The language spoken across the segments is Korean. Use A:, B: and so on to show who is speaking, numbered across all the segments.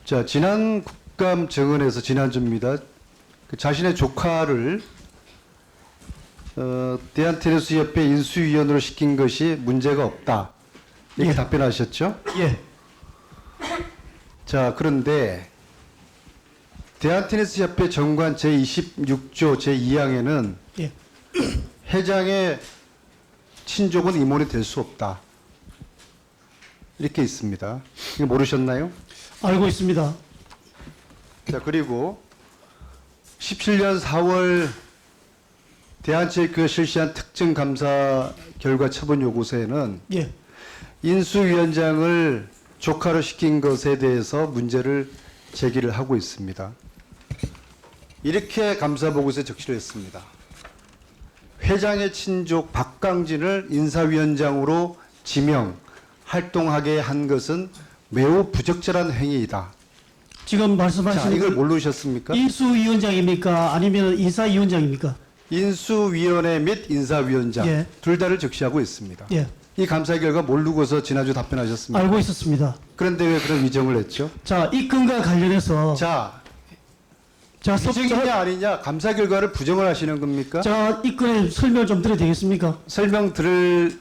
A: 자, 지난 국감 정원에서 지난주입니다. 그 자신의 조카를 대한테니스협회 인수위원으로 시킨 것이 문제가 없다. 이렇게
B: 예.
A: 답변하셨죠?
B: 예.
A: 자, 그런데 대한테니스협회 정관 제26조 제2항에는
B: 예.
A: 회장의 친족은 임원이 될 수 없다. 이렇게 있습니다. 이거 모르셨나요?
B: 알고 있습니다.
A: 자, 그리고 17년 4월 대한체육회가 실시한 특정 감사 결과 처분 요구서에는
B: 예.
A: 인수위원장을 조카로 시킨 것에 대해서 문제를 제기를 하고 있습니다. 이렇게 감사 보고서에 적시를 했습니다. 회장의 친족 박강진을 인사위원장으로 지명, 활동하게 한 것은 매우 부적절한 행위이다.
B: 지금
A: 자,
B: 말씀하시는
A: 이걸
B: 그
A: 모르셨습니까?
B: 인수위원장입니까? 아니면 인사위원장입니까?
A: 인수위원회 및 인사위원장
B: 예.
A: 둘 다를 적시하고 있습니다.
B: 예.
A: 이 감사 결과 모르고서 지난주 답변하셨습니다.
B: 알고 있었습니다.
A: 그런데 왜 그런 위정을 했죠?
B: 자, 이 건과 관련해서
A: 자,
B: 자,
A: 위정이냐 아니냐 감사 결과를 부정을 하시는 겁니까?
B: 자, 이 건의 설명 좀 드려도 되겠습니까?
A: 설명 들을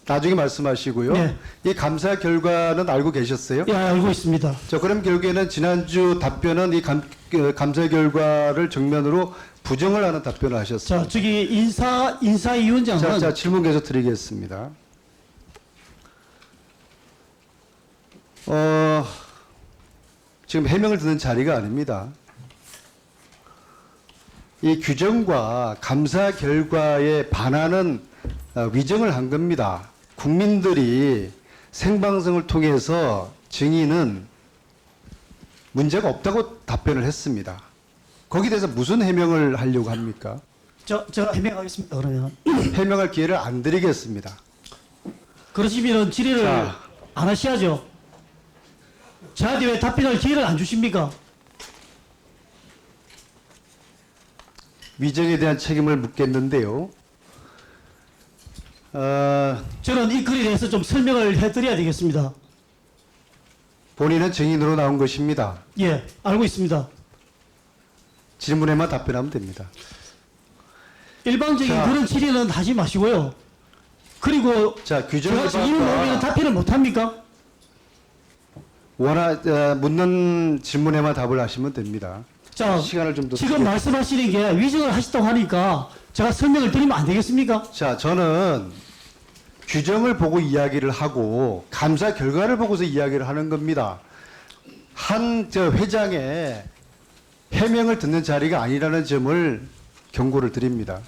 A: 나중에 말씀하시고요.
B: 네.
A: 이 감사 결과는 알고 계셨어요?
B: 예, 알고 있습니다.
A: 자, 그럼 결국에는 지난주 답변은 이 감사 결과를 정면으로 부정을 하는 답변을 하셨습니다.
B: 자, 저기 인사위원장은
A: 자, 질문 계속 드리겠습니다. 지금 해명을 듣는 자리가 아닙니다. 이 규정과 감사 결과에 반하는 위정을 한 겁니다. 국민들이 생방송을 통해서 증인은 문제가 없다고 답변을 했습니다. 거기에 대해서 무슨 해명을 하려고 합니까?
B: 제가 해명하겠습니다. 그러면
A: 해명할 기회를 안 드리겠습니다.
B: 그러시면 질의를
A: 자.
B: 안 하셔야죠. 저한테 왜 답변할 기회를 안 주십니까?
A: 위정에 대한 책임을 묻겠는데요.
B: 저는 이 글에 대해서 좀 설명을 해드려야 되겠습니다.
A: 본인은 증인으로 나온 것입니다.
B: 예, 알고 있습니다.
A: 질문에만 답변하면 됩니다.
B: 일반적인
A: 자.
B: 그런 질의는 하지 마시고요. 그리고
A: 자, 규정을
B: 제가 질의를 보면 답변을 못 합니까?
A: 묻는 질문에만 답을 하시면 됩니다.
B: 자,
A: 시간을 좀 더
B: 지금 말씀하시는 게 위증을 하셨다고 하니까 제가 설명을 드리면 안 되겠습니까?
A: 자, 저는 규정을 보고 이야기를 하고 감사 결과를 보고서 이야기를 하는 겁니다. 저 회장의 해명을 듣는 자리가 아니라는 점을 경고를 드립니다.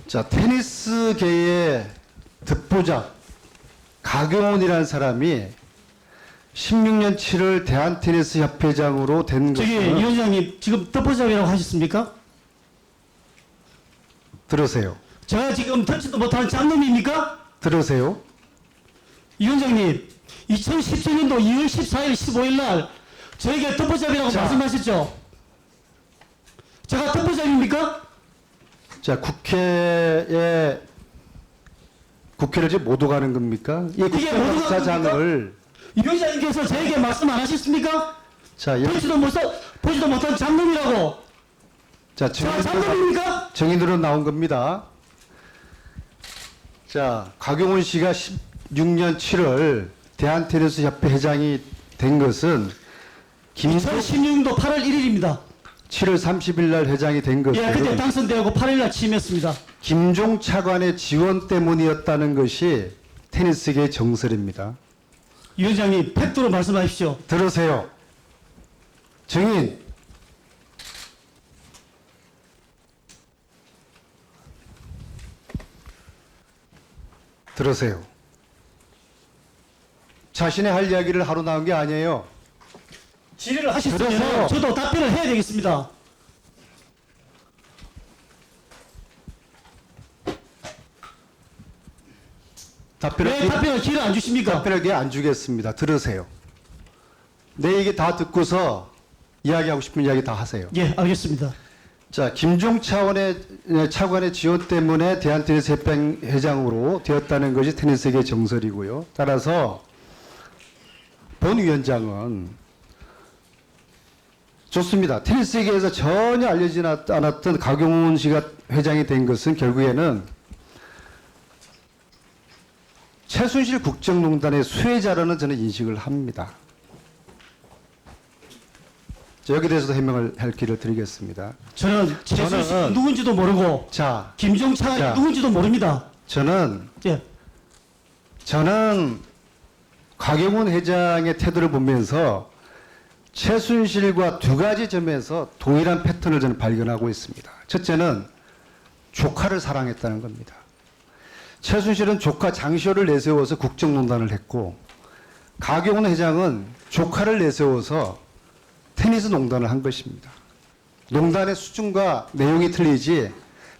A: 자, 테니스계의 듣보잡 가경원이라는 사람이 16년 7월 대한테니스협회장으로 된
B: 저기
A: 것은
B: 위원장님 지금 덮어잡이라고 하셨습니까?
A: 들으세요.
B: 제가 지금 듣지도 못하는 장놈입니까?
A: 들으세요.
B: 위원장님 2017년도 2월 14일 15일 날 저에게 덮어잡이라고
A: 자.
B: 말씀하셨죠? 제가 덮어잡입니까?
A: 자, 국회를 지금 못 오가는 겁니까? 이
B: 이게 못 오가는
A: 국회의사장을
B: 위원장님께서 저에게 말씀 안 하셨습니까?
A: 자,
B: 보지도 못한 장놈이라고.
A: 자,
B: 제가 장놈입니까?
A: 정인으로 나온 겁니다. 자, 가경원 씨가 16년 7월 대한테니스협회 회장이 된 것은
B: 2016년도 8월 1일입니다.
A: 7월 30일 날 회장이 된
B: 예, 그때
A: 것은
B: 당선되고 8일 날 취임했습니다.
A: 김종 차관의 지원 때문이었다는 것이 테니스계의 정설입니다.
B: 위원장님 팩트로 말씀하십시오.
A: 들으세요. 증인. 들으세요. 자신의 할 이야기를 하러 나온 게 아니에요.
B: 질의를 하셨으면
A: 들으세요.
B: 저도 답변을 해야 되겠습니다. 왜 답변을 기회를 안 주십니까?
A: 답변하게 안 주겠습니다. 들으세요. 내 얘기 다 듣고서 이야기하고 싶은 이야기 다 하세요.
B: 예, 알겠습니다.
A: 자, 김종 차관의 지원 때문에 대한테니스 회장으로 되었다는 것이 테니스계의 정설이고요. 따라서 박용훈 위원장은 좋습니다. 테니스계에서 전혀 알려지지 않았던 박용훈 씨가 회장이 된 것은 결국에는 최순실 국정농단의 수혜자라는 저는 인식을 합니다. 자, 여기에 대해서도 해명을 할 기회를 드리겠습니다.
B: 저는 최순실
A: 저는-
B: 누군지도 모르고
A: 자,
B: 김종찬이
A: 자.
B: 누군지도 모릅니다.
A: 저는
B: 예.
A: 박용훈 회장의 태도를 보면서 최순실과 두 가지 점에서 동일한 패턴을 저는 발견하고 있습니다. 첫째는 조카를 사랑했다는 겁니다. 최순실은 조카 장시호를 내세워서 국정농단을 했고, 박용훈 회장은 조카를 내세워서 테니스 농단을 한 것입니다. 농단의 수준과 내용이 틀리지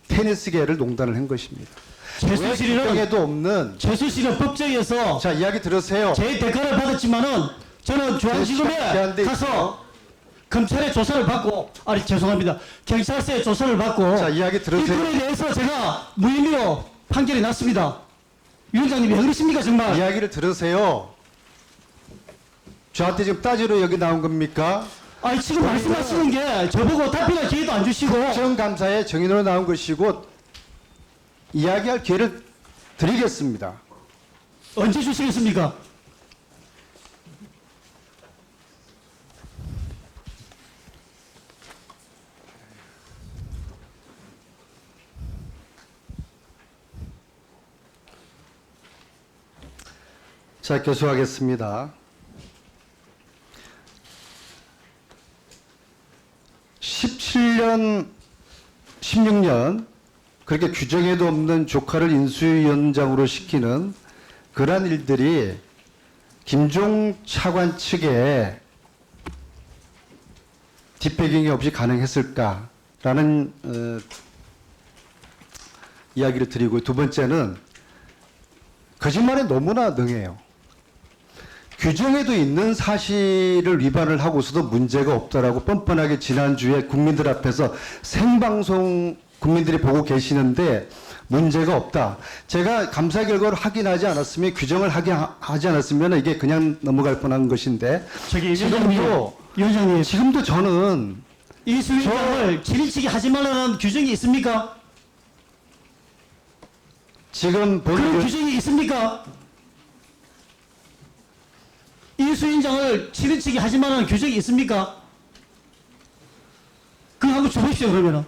A: 테니스계를 농단을 한 것입니다.
B: 최순실은
A: 에도 없는
B: 최순실은 법정에서
A: 자 이야기 들으세요.
B: 제 대가를 받았지만은 저는 중앙지검에
A: 제한돼
B: 가서 검찰의 조사를 받고 아니 죄송합니다 경찰서의 조사를 받고
A: 자 이야기
B: 이
A: 들으세요.
B: 건에 대해서 제가 무혐의로 판결이 났습니다. 위원장님 왜 그러십니까 정말?
A: 이야기를 들으세요. 저한테 지금 따지러 여기 나온 겁니까?
B: 아니 지금 말씀하시는 게 저보고 답변할 기회도 안 주시고
A: 국정감사의 정인으로 나온 것이고 이야기할 기회를 드리겠습니다.
B: 언제 주시겠습니까?
A: 자, 계속하겠습니다. 17년, 16년 그렇게 규정에도 없는 조카를 인수위원장으로 시키는 그러한 일들이 김종 차관 측에 뒷배경이 없이 가능했을까라는 이야기를 드리고, 두 번째는 거짓말에 너무나 능해요. 규정에도 있는 사실을 위반을 하고서도 문제가 없다라고 뻔뻔하게 지난주에 국민들 앞에서 생방송 국민들이 보고 계시는데 문제가 없다. 제가 감사 결과를 확인하지 않았으면, 규정을 하지 않았으면 이게 그냥 넘어갈 뻔한 것인데,
B: 저기
A: 지금도
B: 위원장님
A: 저는
B: 인수위원장을 지리치게 하지 말라는 규정이 있습니까?
A: 지금
B: 그런
A: 본
B: 규정이 있습니까? 인수위원장을 지리치게 하지 말라는 규정이 있습니까? 그거 한번 줘보십시오 그러면은.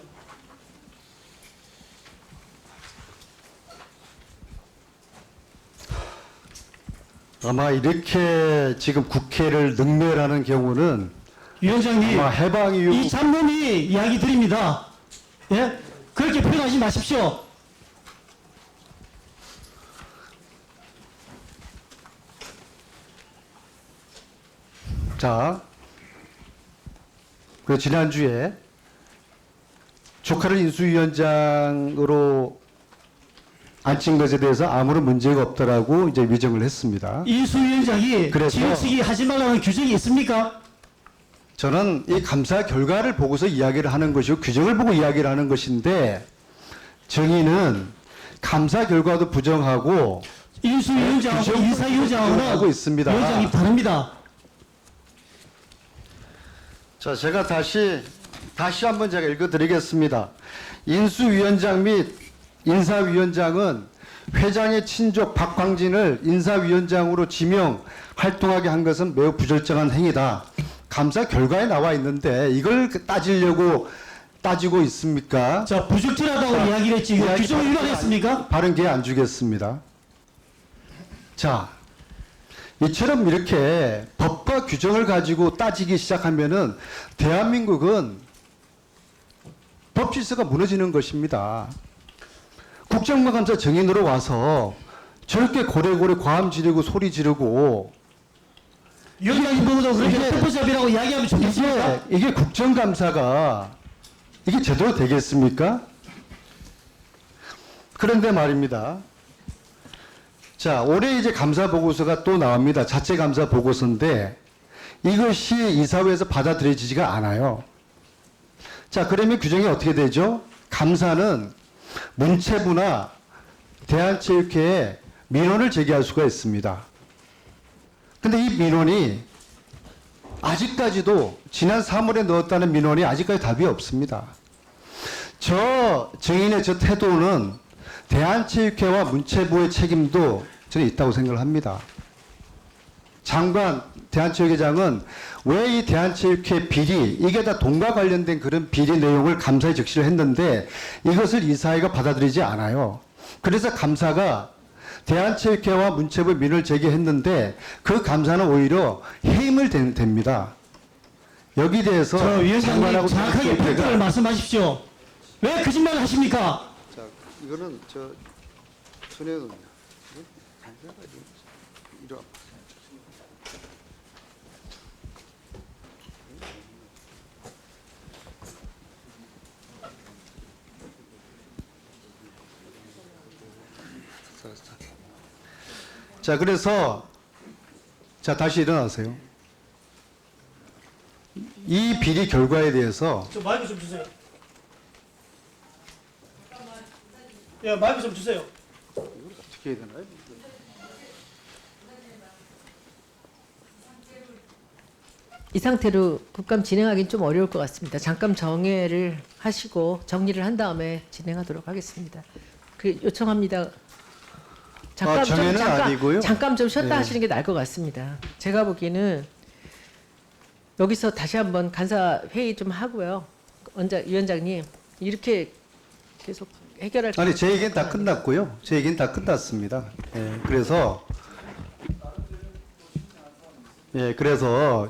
A: 아마 이렇게 지금 국회를 능멸하는 경우는
B: 위원장님
A: 아마 해방 이후
B: 이 잡놈이 이야기 드립니다. 예? 그렇게 표현하지 마십시오.
A: 자, 그 지난주에 조카를 인수위원장으로 앉힌 것에 대해서 아무런 문제가 없다라고 이제 위정을 했습니다.
B: 인수위원장이
A: 그래서-
B: 지리치게 하지 말라는 규정이 있습니까?
A: 저는 이 감사 결과를 보고서 이야기를 하는 것이고 규정을 보고 이야기를 하는 것인데, 정의는 감사 결과도 부정하고
B: 인수위원장하고
A: 규정을 하고
B: 인사위원장하고는
A: 있습니다.
B: 위원장이 다릅니다.
A: 자, 제가 다시 한번 제가 읽어드리겠습니다. 인수위원장 및 인사위원장은 회장의 친족 박광진을 인사위원장으로 지명 활동하게 한 것은 매우 부절정한 행위다. 감사 결과에 나와 있는데 이걸 따지고 있습니까?
B: 자, 부적절하다고
A: 자,
B: 이야기를 했지. 이거
A: 이야기
B: 규정을 위반했습니까?
A: 바른 기회 안 주겠습니다. 자, 이처럼 이렇게 법과 규정을 가지고 따지기 시작하면은 대한민국은 법 질서가 무너지는 것입니다. 국정감사 정인으로 와서 저렇게 고래고래 과음 지르고 소리 지르고
B: 위원장님 보고도 그렇게
A: 이게-
B: 특보잡이라고 이야기하면 좋겠습니까?
A: 이게 국정감사가 이게 제대로 되겠습니까? 그런데 말입니다. 자, 올해 이제 감사 보고서가 또 나옵니다. 자체 감사 보고서인데 이것이 이사회에서 받아들여지지가 않아요. 자, 그러면 규정이 어떻게 되죠? 감사는 문체부나 대한체육회에 민원을 제기할 수가 있습니다. 근데 이 민원이 아직까지도 지난 3월에 넣었다는 민원이 아직까지 답이 없습니다. 저 증인의 저 태도는 대한체육회와 문체부의 책임도 저는 있다고 생각을 합니다. 장관, 대한체육회장은 왜 이 대한체육회 비리, 이게 다 돈과 관련된 그런 비리 내용을 감사에 적시를 했는데 이것을 이사회가 받아들이지 않아요. 그래서 감사가 대한체육회와 문체부에 민원을 제기했는데 그 감사는 오히려 해임을 됩니다. 여기 대해서
B: 저 위원장님
A: 장관하고
B: 정확하게
A: 대한체육회가
B: 팩트를 말씀하십시오. 왜 거짓말을 하십니까?
A: 자, 이거는 손혜원 이러. 자, 그래서 자 다시 일어나세요. 이 비리 결과에 대해서
B: 저 마이크 좀 주세요. 예, 마이크 좀 주세요.
A: 어떻게 해야 되나요?
C: 이 상태로 국감 진행하기는 좀 어려울 것 같습니다. 잠깐 정회를 하시고 정리를 한 다음에 진행하도록 하겠습니다. 그 요청합니다.
A: 정회는 아니고요.
C: 잠깐 좀 쉬었다
A: 네.
C: 하시는 게 나을 것 같습니다. 제가 보기에는 여기서 다시 한번 간사 회의 좀 하고요. 위원장님 이렇게 계속 해결할
A: 아니 제 얘기는 다
C: 건
A: 끝났고요. 제 얘기는 다 끝났습니다. 그래서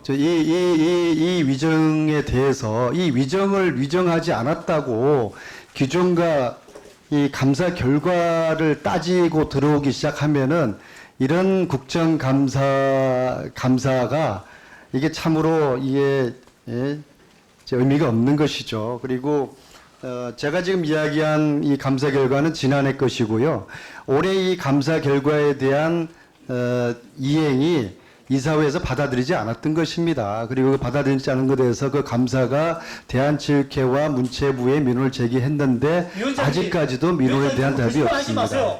A: 이 위정에 대해서 이 위정을 위정하지 않았다고 기존과 이 감사 결과를 따지고 들어오기 시작하면은 이런 감사가 이게 참으로 이게 의미가 없는 것이죠. 그리고 제가 지금 이야기한 이 감사 결과는 지난해 것이고요. 올해 이 감사 결과에 대한 이행이 이사회에서 받아들이지 않았던 것입니다. 그리고 그 받아들이지 않은 것에 대해서 그 감사가 대한체육회와 문체부에 민원을 제기했는데
B: 위원장님,
A: 아직까지도 민원에 대한 답이
B: 거짓말 하지
A: 없습니다.
B: 마세요.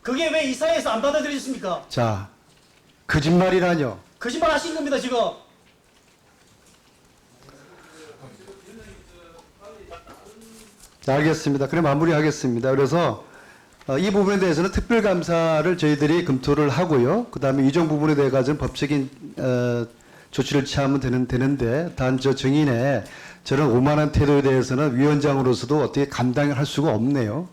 B: 그게 왜 이사회에서 안 받아들여졌습니까?
A: 자, 거짓말이라뇨.
B: 거짓말 하신 겁니다 지금.
A: 자, 알겠습니다. 그럼 마무리하겠습니다. 그래서 이 부분에 대해서는 특별감사를 저희들이 검토를 하고요. 그 다음에 이전 부분에 대해 가지고는 법적인 조치를 취하면 되는데 단 저 증인의 저런 오만한 태도에 대해서는 위원장으로서도 어떻게 감당을 할 수가 없네요.